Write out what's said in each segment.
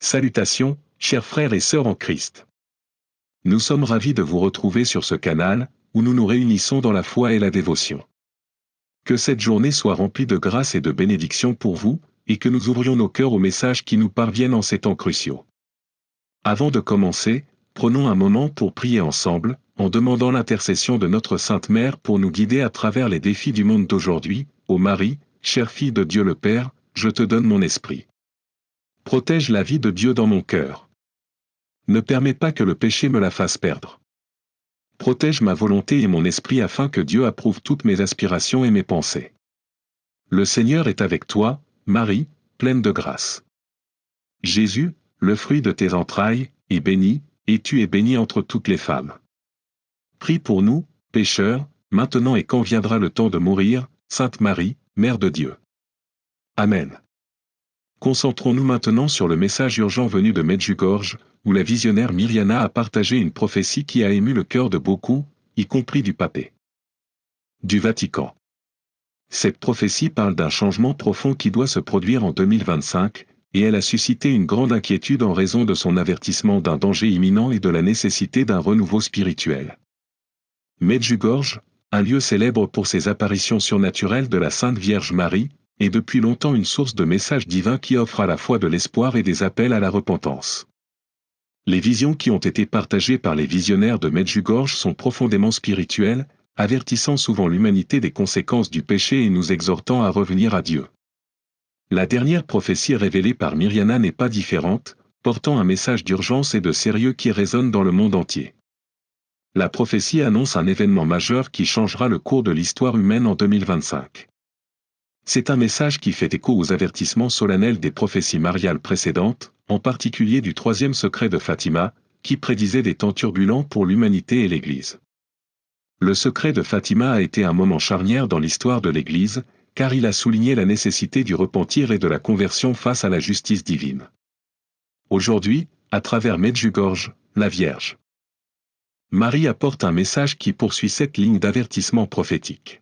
Salutations, chers frères et sœurs en Christ. Nous sommes ravis de vous retrouver sur ce canal, où nous nous réunissons dans la foi et la dévotion. Que cette journée soit remplie de grâce et de bénédictions pour vous, et que nous ouvrions nos cœurs aux messages qui nous parviennent en ces temps cruciaux. Avant de commencer, prenons un moment pour prier ensemble, en demandant l'intercession de notre Sainte Mère pour nous guider à travers les défis du monde d'aujourd'hui. Ô Marie, chère fille de Dieu le Père, je te donne mon esprit. Protège la vie de Dieu dans mon cœur. Ne permets pas que le péché me la fasse perdre. Protège ma volonté et mon esprit afin que Dieu approuve toutes mes aspirations et mes pensées. Le Seigneur est avec toi, Marie, pleine de grâce. Jésus, le fruit de tes entrailles, est béni, et tu es bénie entre toutes les femmes. Prie pour nous, pécheurs, maintenant et quand viendra le temps de mourir, Sainte Marie, Mère de Dieu. Amen. Concentrons-nous maintenant sur le message urgent venu de Medjugorje, où la visionnaire Mirjana a partagé une prophétie qui a ému le cœur de beaucoup, y compris du pape. Du Vatican. Cette prophétie parle d'un changement profond qui doit se produire en 2025, et elle a suscité une grande inquiétude en raison de son avertissement d'un danger imminent et de la nécessité d'un renouveau spirituel. Medjugorje, un lieu célèbre pour ses apparitions surnaturelles de la Sainte Vierge Marie, est depuis longtemps une source de messages divins qui offre à la fois de l'espoir et des appels à la repentance. Les visions qui ont été partagées par les visionnaires de Medjugorje sont profondément spirituelles, avertissant souvent l'humanité des conséquences du péché et nous exhortant à revenir à Dieu. La dernière prophétie révélée par Mirjana n'est pas différente, portant un message d'urgence et de sérieux qui résonne dans le monde entier. La prophétie annonce un événement majeur qui changera le cours de l'histoire humaine en 2025. C'est un message qui fait écho aux avertissements solennels des prophéties mariales précédentes, en particulier du troisième secret de Fatima, qui prédisait des temps turbulents pour l'humanité et l'Église. Le secret de Fatima a été un moment charnière dans l'histoire de l'Église, car il a souligné la nécessité du repentir et de la conversion face à la justice divine. Aujourd'hui, à travers Medjugorje, la Vierge Marie apporte un message qui poursuit cette ligne d'avertissement prophétique.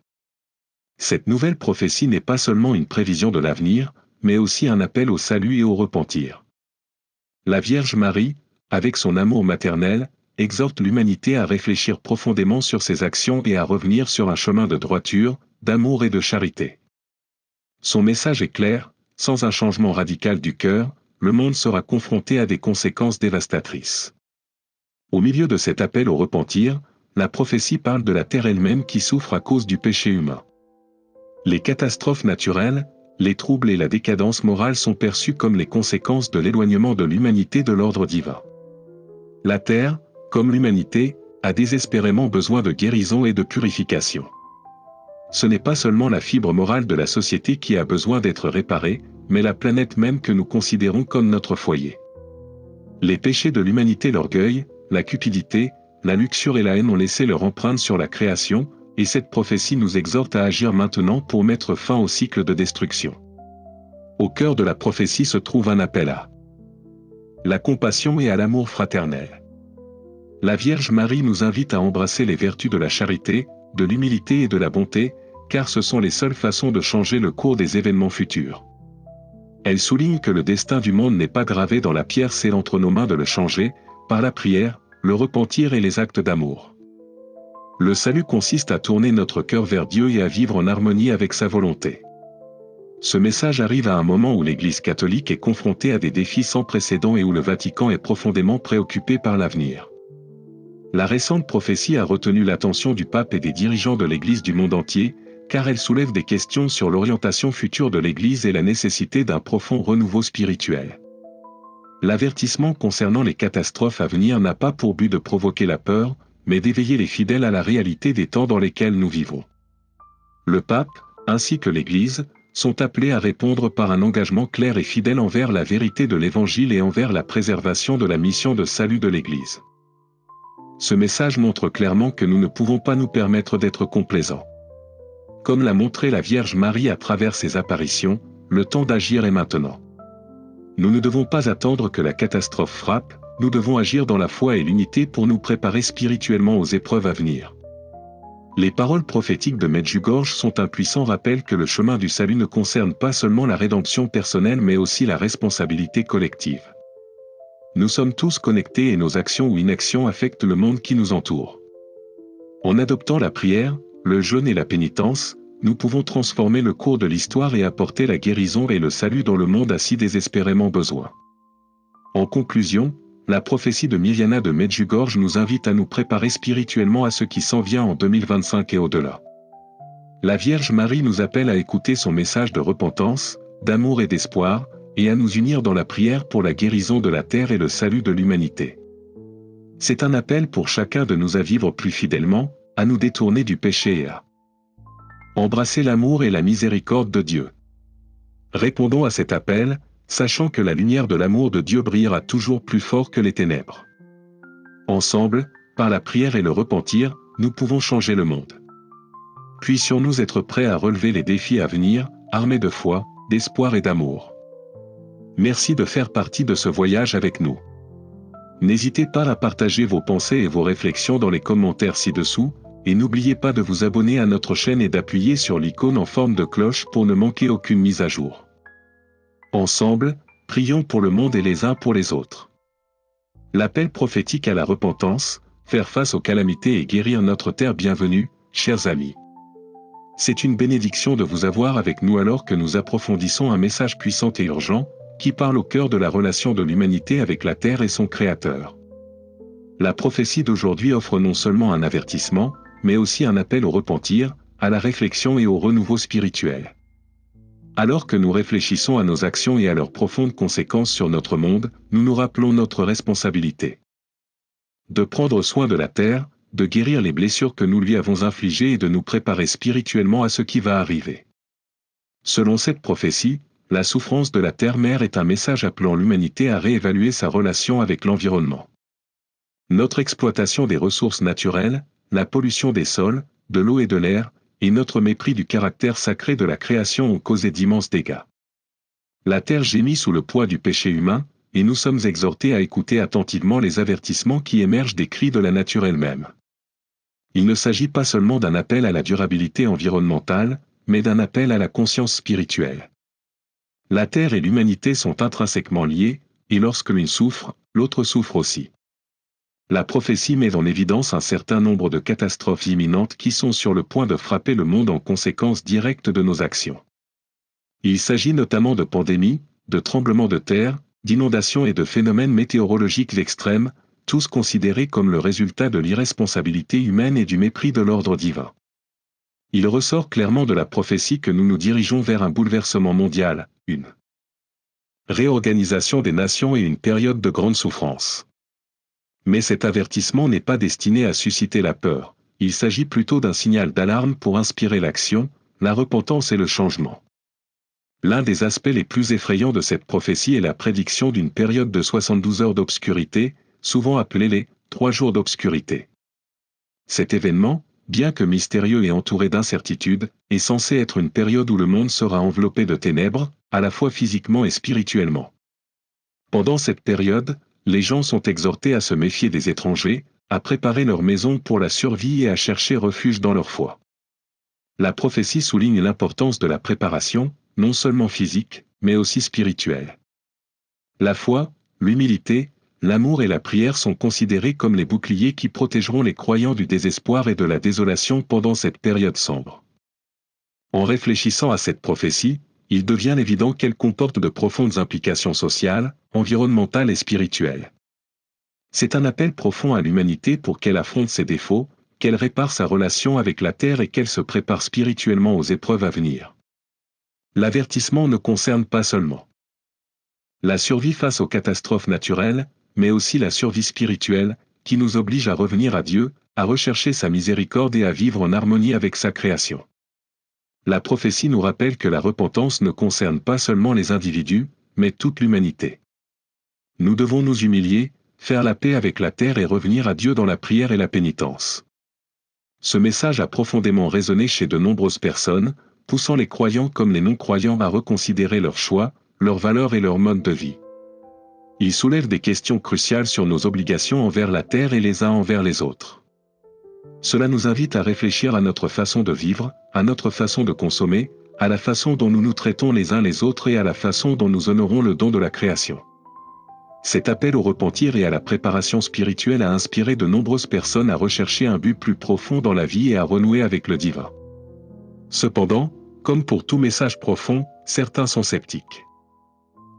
Cette nouvelle prophétie n'est pas seulement une prévision de l'avenir, mais aussi un appel au salut et au repentir. La Vierge Marie, avec son amour maternel, exhorte l'humanité à réfléchir profondément sur ses actions et à revenir sur un chemin de droiture, d'amour et de charité. Son message est clair, sans un changement radical du cœur, le monde sera confronté à des conséquences dévastatrices. Au milieu de cet appel au repentir, la prophétie parle de la terre elle-même qui souffre à cause du péché humain. Les catastrophes naturelles, les troubles et la décadence morale sont perçus comme les conséquences de l'éloignement de l'humanité de l'ordre divin. La terre, comme l'humanité, a désespérément besoin de guérison et de purification. Ce n'est pas seulement la fibre morale de la société qui a besoin d'être réparée, mais la planète même que nous considérons comme notre foyer. Les péchés de l'humanité, l'orgueil, la cupidité, la luxure et la haine ont laissé leur empreinte sur la création, et cette prophétie nous exhorte à agir maintenant pour mettre fin au cycle de destruction. Au cœur de la prophétie se trouve un appel à la compassion et à l'amour fraternel. La Vierge Marie nous invite à embrasser les vertus de la charité, de l'humilité et de la bonté, car ce sont les seules façons de changer le cours des événements futurs. Elle souligne que le destin du monde n'est pas gravé dans la pierre, c'est entre nos mains de le changer, par la prière, le repentir et les actes d'amour. Le salut consiste à tourner notre cœur vers Dieu et à vivre en harmonie avec sa volonté. Ce message arrive à un moment où l'Église catholique est confrontée à des défis sans précédent et où le Vatican est profondément préoccupé par l'avenir. La récente prophétie a retenu l'attention du pape et des dirigeants de l'Église du monde entier, car elle soulève des questions sur l'orientation future de l'Église et la nécessité d'un profond renouveau spirituel. L'avertissement concernant les catastrophes à venir n'a pas pour but de provoquer la peur, mais d'éveiller les fidèles à la réalité des temps dans lesquels nous vivons. Le pape, ainsi que l'Église, sont appelés à répondre par un engagement clair et fidèle envers la vérité de l'Évangile et envers la préservation de la mission de salut de l'Église. Ce message montre clairement que nous ne pouvons pas nous permettre d'être complaisants. Comme l'a montré la Vierge Marie à travers ses apparitions, le temps d'agir est maintenant. Nous ne devons pas attendre que la catastrophe frappe, nous devons agir dans la foi et l'unité pour nous préparer spirituellement aux épreuves à venir. Les paroles prophétiques de Medjugorje sont un puissant rappel que le chemin du salut ne concerne pas seulement la rédemption personnelle mais aussi la responsabilité collective. Nous sommes tous connectés et nos actions ou inactions affectent le monde qui nous entoure. En adoptant la prière, le jeûne et la pénitence, nous pouvons transformer le cours de l'histoire et apporter la guérison et le salut dont le monde a si désespérément besoin. En conclusion, la prophétie de Mirjana de Medjugorje nous invite à nous préparer spirituellement à ce qui s'en vient en 2025 et au-delà. La Vierge Marie nous appelle à écouter son message de repentance, d'amour et d'espoir, et à nous unir dans la prière pour la guérison de la terre et le salut de l'humanité. C'est un appel pour chacun de nous à vivre plus fidèlement, à nous détourner du péché et à embrasser l'amour et la miséricorde de Dieu. Répondons à cet appel, sachant que la lumière de l'amour de Dieu brillera toujours plus fort que les ténèbres. Ensemble, par la prière et le repentir, nous pouvons changer le monde. Puissions-nous être prêts à relever les défis à venir, armés de foi, d'espoir et d'amour. Merci de faire partie de ce voyage avec nous. N'hésitez pas à partager vos pensées et vos réflexions dans les commentaires ci-dessous, et n'oubliez pas de vous abonner à notre chaîne et d'appuyer sur l'icône en forme de cloche pour ne manquer aucune mise à jour. Ensemble, prions pour le monde et les uns pour les autres. L'appel prophétique à la repentance, faire face aux calamités et guérir notre terre. Bienvenue, chers amis. C'est une bénédiction de vous avoir avec nous alors que nous approfondissons un message puissant et urgent, qui parle au cœur de la relation de l'humanité avec la terre et son Créateur. La prophétie d'aujourd'hui offre non seulement un avertissement, mais aussi un appel au repentir, à la réflexion et au renouveau spirituel. Alors que nous réfléchissons à nos actions et à leurs profondes conséquences sur notre monde, nous nous rappelons notre responsabilité. De prendre soin de la terre, de guérir les blessures que nous lui avons infligées et de nous préparer spirituellement à ce qui va arriver. Selon cette prophétie, la souffrance de la terre-mère est un message appelant l'humanité à réévaluer sa relation avec l'environnement. Notre exploitation des ressources naturelles, la pollution des sols, de l'eau et de l'air, et notre mépris du caractère sacré de la création ont causé d'immenses dégâts. La terre gémit sous le poids du péché humain, et nous sommes exhortés à écouter attentivement les avertissements qui émergent des cris de la nature elle-même. Il ne s'agit pas seulement d'un appel à la durabilité environnementale, mais d'un appel à la conscience spirituelle. La terre et l'humanité sont intrinsèquement liées, et lorsque l'une souffre, l'autre souffre aussi. La prophétie met en évidence un certain nombre de catastrophes imminentes qui sont sur le point de frapper le monde en conséquence directe de nos actions. Il s'agit notamment de pandémies, de tremblements de terre, d'inondations et de phénomènes météorologiques extrêmes, tous considérés comme le résultat de l'irresponsabilité humaine et du mépris de l'ordre divin. Il ressort clairement de la prophétie que nous nous dirigeons vers un bouleversement mondial, une réorganisation des nations et une période de grande souffrance. Mais cet avertissement n'est pas destiné à susciter la peur, il s'agit plutôt d'un signal d'alarme pour inspirer l'action, la repentance et le changement. L'un des aspects les plus effrayants de cette prophétie est la prédiction d'une période de 72 heures d'obscurité, souvent appelée les 3 jours d'obscurité. Cet événement, bien que mystérieux et entouré d'incertitudes, est censé être une période où le monde sera enveloppé de ténèbres, à la fois physiquement et spirituellement. Pendant cette période, les gens sont exhortés à se méfier des étrangers, à préparer leur maison pour la survie et à chercher refuge dans leur foi. La prophétie souligne l'importance de la préparation, non seulement physique, mais aussi spirituelle. La foi, l'humilité, l'amour et la prière sont considérés comme les boucliers qui protégeront les croyants du désespoir et de la désolation pendant cette période sombre. En réfléchissant à cette prophétie, il devient évident qu'elle comporte de profondes implications sociales, environnementales et spirituelles. C'est un appel profond à l'humanité pour qu'elle affronte ses défauts, qu'elle répare sa relation avec la terre et qu'elle se prépare spirituellement aux épreuves à venir. L'avertissement ne concerne pas seulement la survie face aux catastrophes naturelles, mais aussi la survie spirituelle, qui nous oblige à revenir à Dieu, à rechercher sa miséricorde et à vivre en harmonie avec sa création. La prophétie nous rappelle que la repentance ne concerne pas seulement les individus, mais toute l'humanité. Nous devons nous humilier, faire la paix avec la terre et revenir à Dieu dans la prière et la pénitence. Ce message a profondément résonné chez de nombreuses personnes, poussant les croyants comme les non-croyants à reconsidérer leurs choix, leurs valeurs et leur mode de vie. Il soulève des questions cruciales sur nos obligations envers la terre et les uns envers les autres. Cela nous invite à réfléchir à notre façon de vivre, à notre façon de consommer, à la façon dont nous nous traitons les uns les autres et à la façon dont nous honorons le don de la création. Cet appel au repentir et à la préparation spirituelle a inspiré de nombreuses personnes à rechercher un but plus profond dans la vie et à renouer avec le divin. Cependant, comme pour tout message profond, certains sont sceptiques.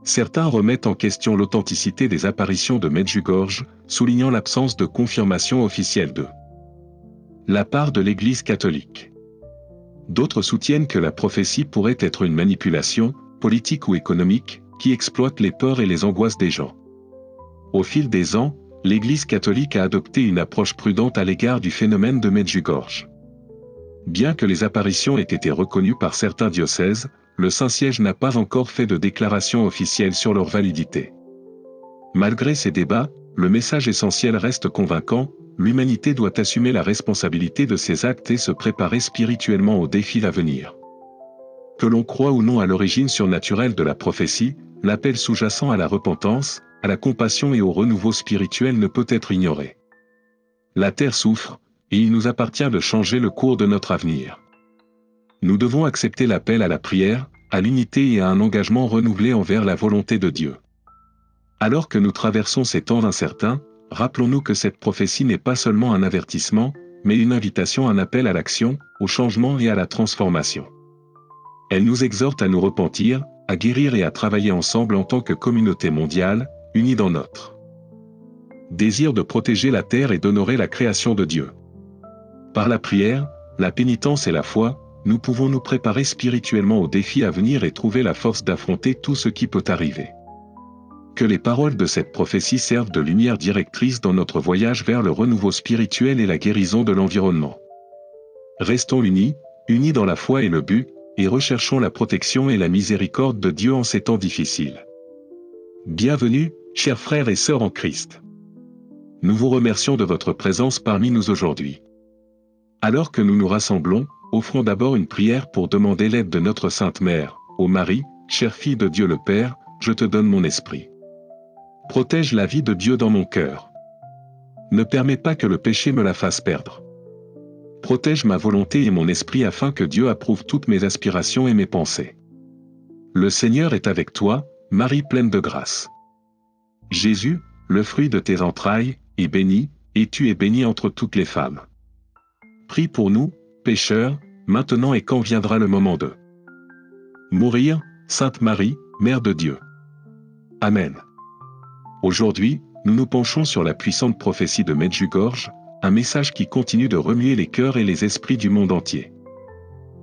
Certains remettent en question l'authenticité des apparitions de Medjugorje, soulignant l'absence de confirmation officielle de la part de l'Église catholique. D'autres soutiennent que la prophétie pourrait être une manipulation, politique ou économique, qui exploite les peurs et les angoisses des gens. Au fil des ans, l'Église catholique a adopté une approche prudente à l'égard du phénomène de Medjugorje. Bien que les apparitions aient été reconnues par certains diocèses, le Saint-Siège n'a pas encore fait de déclaration officielle sur leur validité. Malgré ces débats, le message essentiel reste convaincant: l'humanité doit assumer la responsabilité de ses actes et se préparer spirituellement aux défis à venir. Que l'on croit ou non à l'origine surnaturelle de la prophétie, l'appel sous-jacent à la repentance, à la compassion et au renouveau spirituel ne peut être ignoré. La terre souffre, et il nous appartient de changer le cours de notre avenir. Nous devons accepter l'appel à la prière, à l'unité et à un engagement renouvelé envers la volonté de Dieu. Alors que nous traversons ces temps incertains, rappelons-nous que cette prophétie n'est pas seulement un avertissement, mais une invitation, un appel à l'action, au changement et à la transformation. Elle nous exhorte à nous repentir, à guérir et à travailler ensemble en tant que communauté mondiale, unie dans notre désir de protéger la terre et d'honorer la création de Dieu. Par la prière, la pénitence et la foi, nous pouvons nous préparer spirituellement aux défis à venir et trouver la force d'affronter tout ce qui peut arriver. Que les paroles de cette prophétie servent de lumière directrice dans notre voyage vers le renouveau spirituel et la guérison de l'environnement. Restons unis dans la foi et le but, et recherchons la protection et la miséricorde de Dieu en ces temps difficiles. Bienvenue, chers frères et sœurs en Christ. Nous vous remercions de votre présence parmi nous aujourd'hui. Alors que nous nous rassemblons, offrons d'abord une prière pour demander l'aide de notre Sainte Mère. Ô Marie, chère fille de Dieu le Père, je te donne mon esprit. Protège la vie de Dieu dans mon cœur. Ne permets pas que le péché me la fasse perdre. Protège ma volonté et mon esprit afin que Dieu approuve toutes mes aspirations et mes pensées. Le Seigneur est avec toi, Marie pleine de grâce. Jésus, le fruit de tes entrailles, est béni, et tu es bénie entre toutes les femmes. Prie pour nous, pécheurs, maintenant et quand viendra le moment de mourir, Sainte Marie, Mère de Dieu. Amen. Aujourd'hui, nous nous penchons sur la puissante prophétie de Medjugorje, un message qui continue de remuer les cœurs et les esprits du monde entier.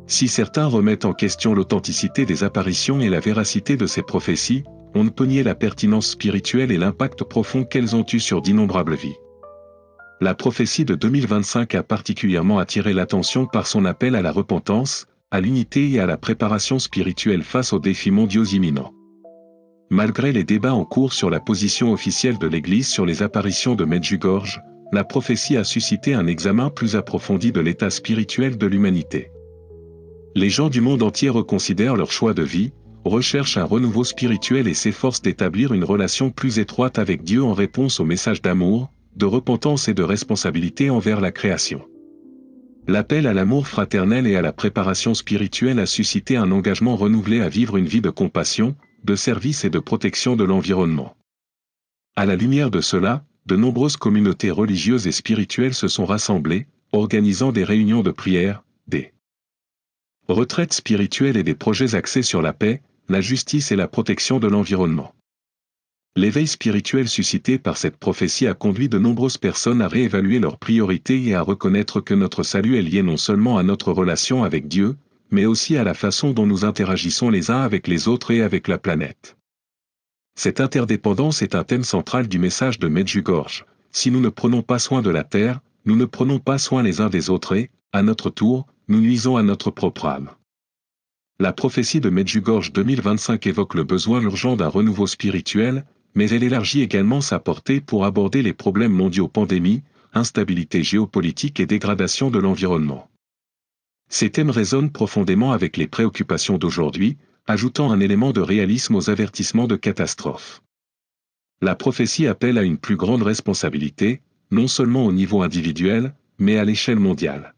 Si certains remettent en question l'authenticité des apparitions et la véracité de ces prophéties, on ne peut nier la pertinence spirituelle et l'impact profond qu'elles ont eu sur d'innombrables vies. La prophétie de 2025 a particulièrement attiré l'attention par son appel à la repentance, à l'unité et à la préparation spirituelle face aux défis mondiaux imminents. Malgré les débats en cours sur la position officielle de l'Église sur les apparitions de Medjugorje, la prophétie a suscité un examen plus approfondi de l'état spirituel de l'humanité. Les gens du monde entier reconsidèrent leur choix de vie, recherchent un renouveau spirituel et s'efforcent d'établir une relation plus étroite avec Dieu en réponse au message d'amour, de repentance et de responsabilité envers la création. L'appel à l'amour fraternel et à la préparation spirituelle a suscité un engagement renouvelé à vivre une vie de compassion, de service et de protection de l'environnement. À la lumière de cela, de nombreuses communautés religieuses et spirituelles se sont rassemblées, organisant des réunions de prière, des retraites spirituelles et des projets axés sur la paix, la justice et la protection de l'environnement. L'éveil spirituel suscité par cette prophétie a conduit de nombreuses personnes à réévaluer leurs priorités et à reconnaître que notre salut est lié non seulement à notre relation avec Dieu, mais aussi à la façon dont nous interagissons les uns avec les autres et avec la planète. Cette interdépendance est un thème central du message de Medjugorje. Si nous ne prenons pas soin de la terre, nous ne prenons pas soin les uns des autres et, à notre tour, nous nuisons à notre propre âme. La prophétie de Medjugorje 2025 évoque le besoin urgent d'un renouveau spirituel, mais elle élargit également sa portée pour aborder les problèmes mondiaux: pandémie, instabilité géopolitique et dégradation de l'environnement. Ces thèmes résonnent profondément avec les préoccupations d'aujourd'hui, ajoutant un élément de réalisme aux avertissements de catastrophes. La prophétie appelle à une plus grande responsabilité, non seulement au niveau individuel, mais à l'échelle mondiale.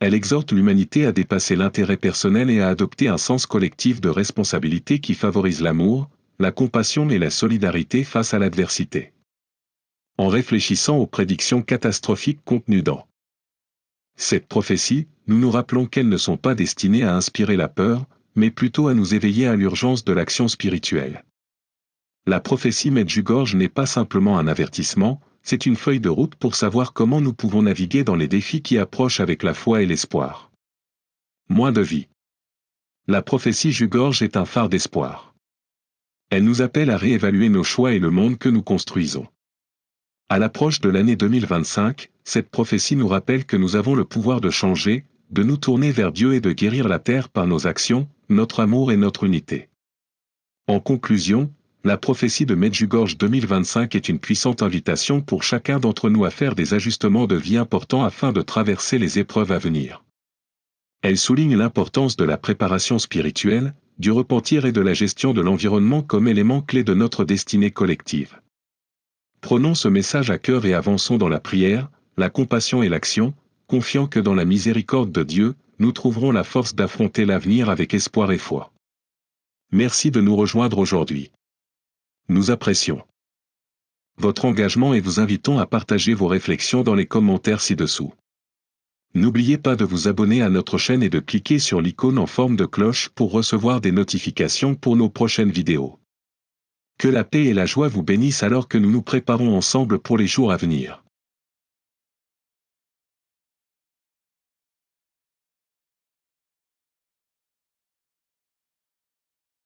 Elle exhorte l'humanité à dépasser l'intérêt personnel et à adopter un sens collectif de responsabilité qui favorise l'amour, la compassion et la solidarité face à l'adversité. En réfléchissant aux prédictions catastrophiques contenues dans cette prophétie, nous nous rappelons qu'elles ne sont pas destinées à inspirer la peur, mais plutôt à nous éveiller à l'urgence de l'action spirituelle. La prophétie Medjugorje n'est pas simplement un avertissement, c'est une feuille de route pour savoir comment nous pouvons naviguer dans les défis qui approchent avec la foi et l'espoir. Moins de vie. La prophétie Jugorje est un phare d'espoir. Elle nous appelle à réévaluer nos choix et le monde que nous construisons. À l'approche de l'année 2025, cette prophétie nous rappelle que nous avons le pouvoir de changer, de nous tourner vers Dieu et de guérir la terre par nos actions, notre amour et notre unité. En conclusion, la prophétie de Medjugorje 2025 est une puissante invitation pour chacun d'entre nous à faire des ajustements de vie importants afin de traverser les épreuves à venir. Elle souligne l'importance de la préparation spirituelle, du repentir et de la gestion de l'environnement comme éléments clés de notre destinée collective. Prenons ce message à cœur et avançons dans la prière, la compassion et l'action, confiant que dans la miséricorde de Dieu, nous trouverons la force d'affronter l'avenir avec espoir et foi. Merci de nous rejoindre aujourd'hui. Nous apprécions votre engagement et vous invitons à partager vos réflexions dans les commentaires ci-dessous. N'oubliez pas de vous abonner à notre chaîne et de cliquer sur l'icône en forme de cloche pour recevoir des notifications pour nos prochaines vidéos. Que la paix et la joie vous bénissent alors que nous nous préparons ensemble pour les jours à venir.